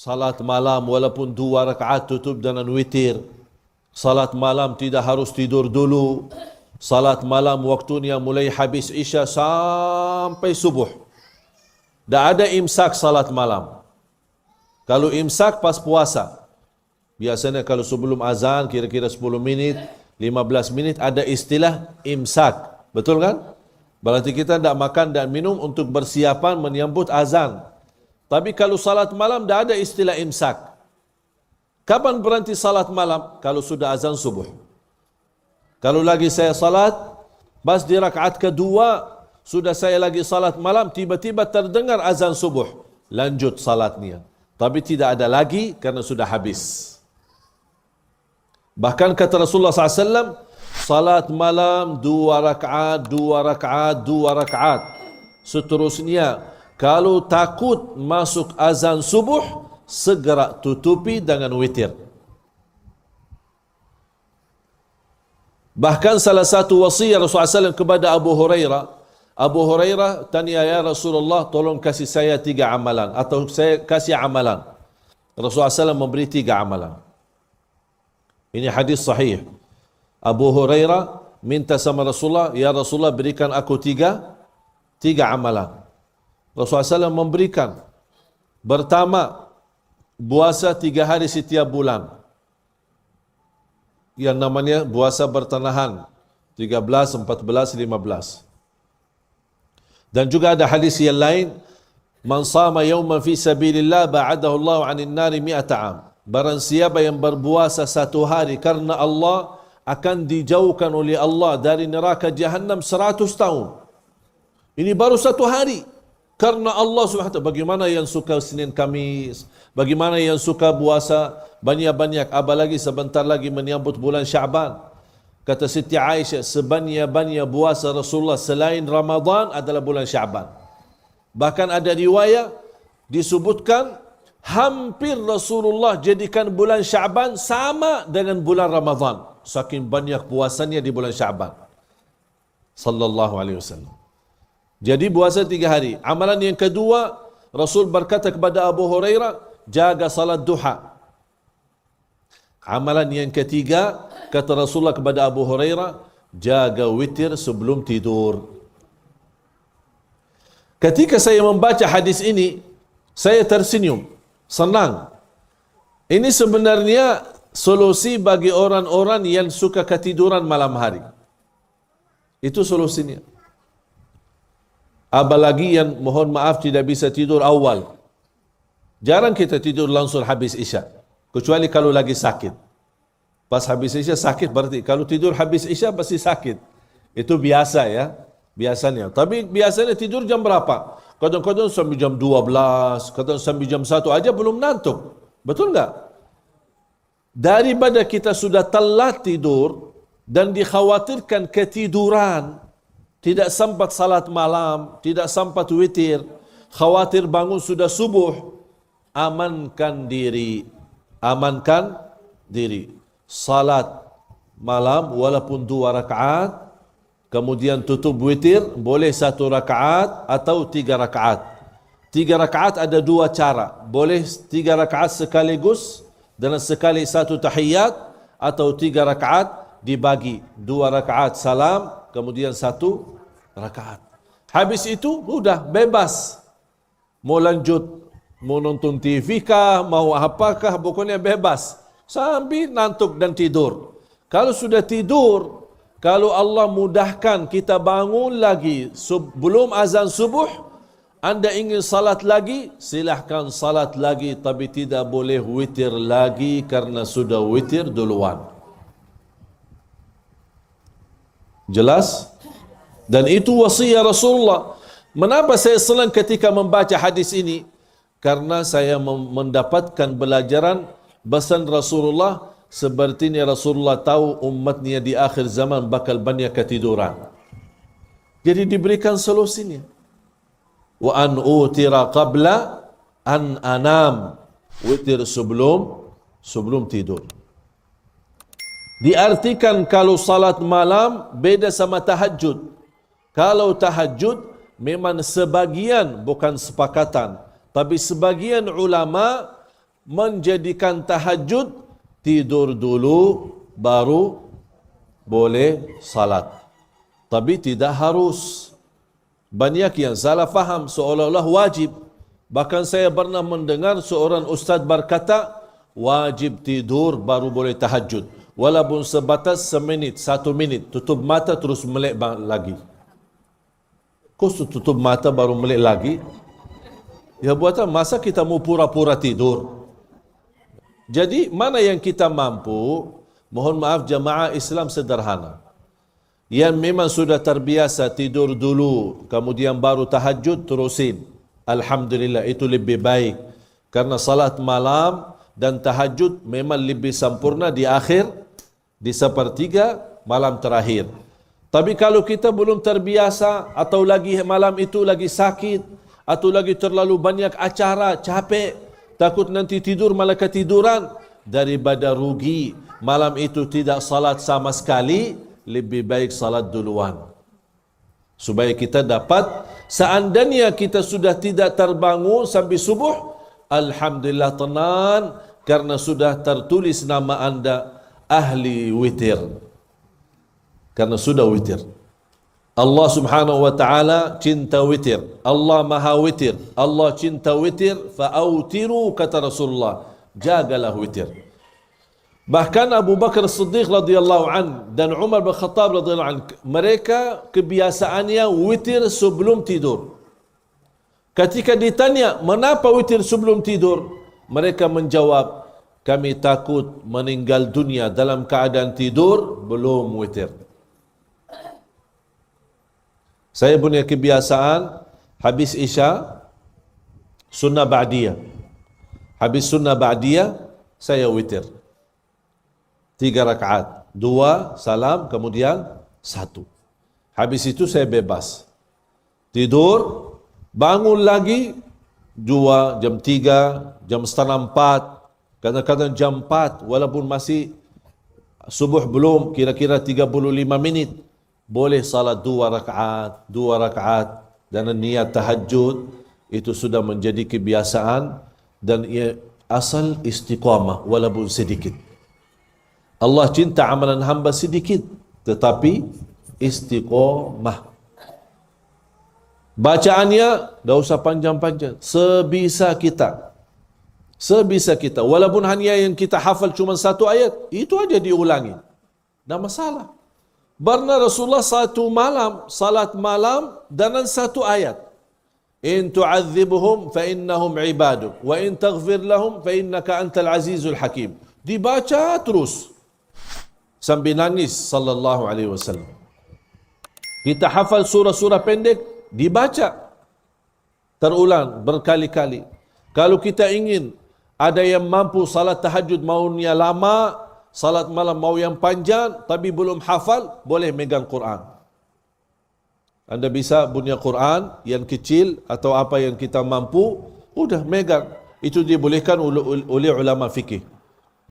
Salat malam walaupun 2 rakaat tutup dengan witir. Salat malam tidak harus tidur dulu. Salat malam waktunya mulai habis isya sampai subuh. Tak ada imsak salat malam. Kalau imsak pas puasa. Biasanya kalau sebelum azan kira-kira 10 minit, 15 minit ada istilah imsak. Betul kan? Berarti kita tidak makan dan minum untuk bersiapan menyambut azan. Tapi kalau salat malam tidak ada istilah imsak. Kapan berhenti salat malam? Kalau sudah azan subuh. Kalau lagi saya salat, pas di rakaat kedua, sudah saya lagi salat malam, tiba-tiba terdengar azan subuh. Lanjut salatnya. Tapi tidak ada lagi karena sudah habis. Bahkan kata Rasulullah SAW, salat malam 2 rakaat, 2 rakaat, 2 rakaat. Seterusnya, kalau takut masuk azan subuh, segera tutupi dengan witir. Bahkan salah satu wasiat Rasulullah SAW kepada Abu Hurairah tanya, ya Rasulullah, tolong kasih saya 3 amalan, atau saya kasih amalan. Rasulullah SAW memberi 3 amalan. Ini hadis sahih. Abu Hurairah minta sama Rasulullah, ya Rasulullah berikan aku 3 amalan. Rasulullah SAW memberikan. Pertama, puasa 3 hari setiap bulan. Yang namanya puasa bertanahan. 13, 14, 15. Dan juga ada hadis yang lain, man sama yawman fi sabilillah ba'adahu Allah 'anil nari 100 am. Barang siapa yang berpuasa 1 hari karena Allah, akan dijauhkan oleh Allah dari neraka Jahannam 100 tahun. Ini baru 1 hari. Karena Allah SWT, bagaimana yang suka Senin Kamis, bagaimana yang suka puasa banyak-banyak, apalagi sebentar lagi menyambut bulan Syaban. Kata Siti Aisyah, sebanyak-banyak puasa Rasulullah selain Ramadan adalah bulan Syaban. Bahkan ada riwayat disebutkan hampir Rasulullah jadikan bulan Syaban sama dengan bulan Ramadan. Saking banyak puasanya di bulan Syaban. Sallallahu alaihi wasallam. Jadi puasa 3 hari. Amalan yang kedua, Rasul berkata kepada Abu Hurairah, jaga salat duha. Amalan yang ketiga, kata Rasulullah kepada Abu Hurairah, jaga witir sebelum tidur. Ketika saya membaca hadis ini, saya tersenyum, senang. Ini sebenarnya solusi bagi orang-orang yang suka ketiduran malam hari. Itu solusinya. Apalagi yang mohon maaf tidak bisa tidur awal. Jarang kita tidur langsung habis isya. Kecuali kalau lagi sakit. Pas habis isya sakit berarti. Kalau tidur habis isya pasti sakit. Itu biasa ya. Biasanya. Tapi biasanya tidur jam berapa? Kadang-kadang sampai jam 12. Kadang sampai jam 1 aja belum ngantuk. Betul enggak? Daripada kita sudah telat tidur dan dikhawatirkan ketiduran, tidak sempat salat malam, tidak sempat witir, khawatir bangun sudah subuh, amankan diri. Amankan diri. Salat malam walaupun 2 rakaat, kemudian tutup witir, boleh 1 rakaat atau 3 rakaat. 3 rakaat ada 2 cara. Boleh 3 rakaat sekaligus dan sekali 1 tahiyat, atau 3 rakaat dibagi 2 rakaat salam, kemudian 1 rakaat. Habis itu sudah bebas. Mau lanjut, mau nonton TV kah, mau apakah, pokoknya bebas. Sambil nantuk dan tidur. Kalau sudah tidur, kalau Allah mudahkan kita bangun lagi sebelum azan subuh, anda ingin salat lagi, silahkan salat lagi, tapi tidak boleh witir lagi karena sudah witir duluan. Jelas? Dan itu wasiat Rasulullah. Menapa saya senang ketika membaca hadis ini? Karena saya mendapatkan pelajaran pesan Rasulullah, sepertinya Rasulullah tahu umatnya di akhir zaman bakal banyak ketiduran. Jadi diberikan solusinya. Wa an utira qabla an anam. Witir sebelum tidur. Diartikan kalau salat malam beda sama tahajud. Kalau tahajud memang sebagian, bukan sepakatan, tapi sebagian ulama menjadikan tahajud tidur dulu baru boleh salat. Tapi tidak harus. Banyak yang salah faham seolah-olah wajib. Bahkan saya pernah mendengar seorang ustaz berkata, wajib tidur baru boleh tahajud. Walaupun sebatas seminit, 1 minit. Tutup mata terus melek lagi. Kau tutup mata baru melek lagi? Ya buat apa? Masa kita mau pura-pura tidur? Jadi mana yang kita mampu? Mohon maaf jamaah Islam sederhana. Yang memang sudah terbiasa tidur dulu, kemudian baru tahajud, terusin. Alhamdulillah, itu lebih baik. Karena salat malam dan tahajud memang lebih sempurna di akhir, di sepertiga malam terakhir. Tapi kalau kita belum terbiasa, atau lagi malam itu lagi sakit, atau lagi terlalu banyak acara, capek, takut nanti tidur malah ketiduran, daripada rugi malam itu tidak salat sama sekali, lebih baik salat duluan. Supaya kita dapat, seandainya kita sudah tidak terbangun sampai subuh, alhamdulillah tenang, karena sudah tertulis nama anda ahli witir. Karena sudah witir. Allah subhanahu wa ta'ala cinta witir. Allah maha witir. Allah cinta witir. Fa'autiru kata Rasulullah. Jagalah witir. Bahkan Abu Bakar Siddiq radhiyallahu an dan Umar bin Khattab radhiyallahu an, mereka kebiasaannya witir sebelum tidur. Ketika ditanya, "Mengapa witir sebelum tidur?" Mereka menjawab, "Kami takut meninggal dunia dalam keadaan tidur belum witir." Saya punya kebiasaan habis Isya sunnah ba'diyah. Habis sunnah ba'diyah saya witir. 3 rakaat, 2 salam, kemudian 1. Habis itu saya bebas. Tidur, bangun lagi 2, jam 3, jam setengah 4, kadang-kadang jam 4, walaupun masih subuh belum, kira-kira 35 minit. Boleh salat 2 rakaat, 2 rakaat, dan niat tahajud, itu sudah menjadi kebiasaan, dan ia asal istiqamah, walaupun sedikit. Allah cinta amalan hamba sedikit, tetapi istiqamah. Bacaannya dah usah panjang-panjang, sebisa kita. Sebisa kita. Walaupun hanya yang kita hafal cuma 1 ayat, itu aja diulangi. Tak masalah. Pernah Rasulullah 1 malam, salat malam dengan 1 ayat. In tu'adzibhum fa innahum ibaduk wa in taghfir lahum fa innaka antal azizul hakim. Dibaca terus sambil nangis sallallahu alaihi wasallam. Kita hafal surah-surah pendek, dibaca terulang berkali-kali. Kalau kita ingin ada yang mampu salat tahajud maunya lama, salat malam mau yang panjang, tapi belum hafal, boleh megang Quran. Anda bisa punya Quran yang kecil atau apa yang kita mampu, udah megang. Itu dibolehkan oleh ulama fikih.